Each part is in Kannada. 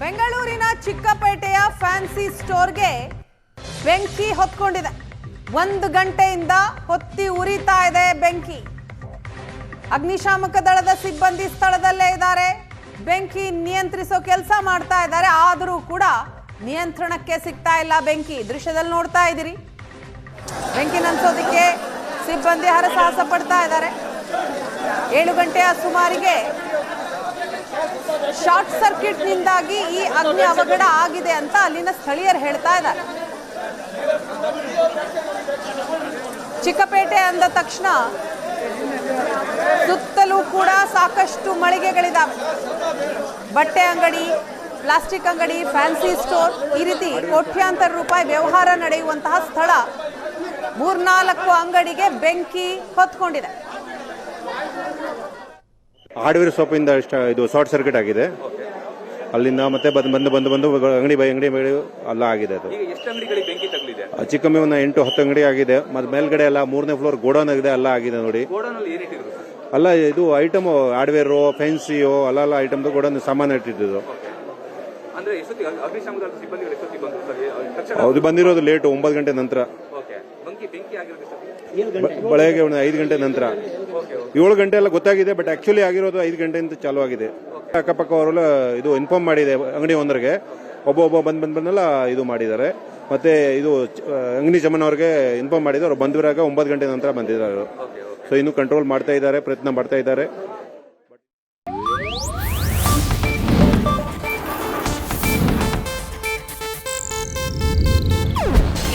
ಬೆಂಗಳೂರಿನ ಚಿಕ್ಕಪೇಟೆಯ ಫ್ಯಾನ್ಸಿ ಸ್ಟೋರ್ಗೆ ಬೆಂಕಿ ಹೊತ್ಕೊಂಡಿದೆ. 1 ಗಂಟೆಯಿಂದ ಹೊತ್ತಿ ಉರಿತಾ ಇದೆ ಬೆಂಕಿ. ಅಗ್ನಿಶಾಮಕ ದಳದ ಸಿಬ್ಬಂದಿ ಸ್ಥಳದಲ್ಲೇ ಇದ್ದಾರೆ. ಬೆಂಕಿ ನಿಯಂತ್ರಿಸೋ ಕೆಲಸ ಮಾಡ್ತಾ ಇದ್ದಾರೆ. ಆದರೂ ಕೂಡ ನಿಯಂತ್ರಣಕ್ಕೆ ಸಿಗ್ತಾ ಇಲ್ಲ ಬೆಂಕಿ. ದೃಶ್ಯದಲ್ಲಿ ನೋಡ್ತಾ ಇದ್ದೀರಿ. ಬೆಂಕಿ ನಂದಿಸೋದಕ್ಕೆ ಸಿಬ್ಬಂದಿ ಹರಸಾಹಸ ಪಡ್ತಾ ಇದ್ದಾರೆ. 7 ಗಂಟೆಯ ಸುಮಾರಿಗೆ ಶಾರ್ಟ್ ಸರ್ಕ್ಯೂಟ್ ನಿಂದಾಗಿ ಈ ಅಗ್ನಿ ಅವಘಡ ಆಗಿದೆ ಅಂತ ಅಲ್ಲಿನ ಸ್ಥಳೀಯರು ಹೇಳ್ತಾ ಇದ್ದಾರೆ. ಚಿಕ್ಕಪೇಟೆ ಅಂದ ತಕ್ಷಣ ಸುತ್ತಲೂ ಕೂಡ ಸಾಕಷ್ಟು ಮಳಿಗೆಗಳಿದಾವೆ. ಬಟ್ಟೆ ಅಂಗಡಿ, ಪ್ಲಾಸ್ಟಿಕ್ ಅಂಗಡಿ, ಫ್ಯಾನ್ಸಿ ಸ್ಟೋರ್, ಈ ರೀತಿ ಕೋಟ್ಯಾಂತರ ರೂಪಾಯಿ ವ್ಯವಹಾರ ನಡೆಯುವಂತಹ ಸ್ಥಳ. 3-4 ಅಂಗಡಿಗೆ ಬೆಂಕಿ ಹೊತ್ಕೊಂಡಿದೆ. ಹಾರ್ಡ್ವೇರ್ ಶಾಪಿಂದ ಇದು ಶಾರ್ಟ್ ಸರ್ಕ್ಯೂಟ್ ಆಗಿದೆ. ಅಲ್ಲಿಂದ ಮತ್ತೆ ಬಂದು ಅಂಗಡಿ ಎಲ್ಲ ಆಗಿದೆ. ಅದು ಹೆಚ್ಚು ಕಮ್ಮಿ ಒಂದು 8-10 ಅಂಗಡಿ ಆಗಿದೆ. ಮತ್ತೆ ಮೇಲ್ಗಡೆ ಎಲ್ಲ 3ನೇ ಫ್ಲೋರ್ ಗೋಡೌನ್ ಆಗಿದೆ, ಎಲ್ಲ ಆಗಿದೆ ನೋಡಿ. ಅಲ್ಲ ಇದು ಐಟಮ್ ಹಾರ್ಡ್ವೇರ್, ಫ್ಯಾನ್ಸಿಯೋ ಅಲ್ಲ ಐಟಮ್ ಗೋಡೌನ್ ಸಾಮಾನು ಇಟ್ಟಿದ್ದು. ಅದು ಬಂದಿರೋದು ಲೇಟ್, 9 ಗಂಟೆ ನಂತರ. ಬೆಳಗ್ಗೆ 5 ಗಂಟೆ ನಂತರ. 7 ಗಂಟೆ ಎಲ್ಲ ಗೊತ್ತಾಗಿದೆ, ಬಟ್ ಆಕ್ಚುಲಿ ಆಗಿರೋದು 5 ಗಂಟೆಯಿಂದ ಚಾಲು ಆಗಿದೆ. ಅಕ್ಕಪಕ್ಕ ಅವರೆಲ್ಲ ಇದು ಇನ್ಫಾರ್ಮ್ ಮಾಡಿದೆ ಅಂಗಡಿ ಒಂದರಿಗೆ. ಒಬ್ಬ ಬಂದೆಲ್ಲ ಇದು ಮಾಡಿದ್ದಾರೆ. ಮತ್ತೆ ಇದು ಅಂಗಡಿ ಚಮನ್ ಅವ್ರಿಗೆ ಇನ್ಫಾರ್ಮ್ ಮಾಡಿದ್ರು. ಅವ್ರು ಬಂದಿರಾಗ 9 ಗಂಟೆ ನಂತರ ಬಂದಿದ್ದಾರೆ. ಸೊ ಇನ್ನು ಕಂಟ್ರೋಲ್ ಮಾಡ್ತಾ ಇದ್ದಾರೆ, ಪ್ರಯತ್ನ ಮಾಡ್ತಾ ಇದ್ದಾರೆ.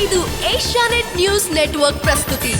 ಇದು ಏಷ್ಯಾನೆಟ್ ನ್ಯೂಸ್ ನೆಟ್ವರ್ಕ್ ಪ್ರಸ್ತುತಿ.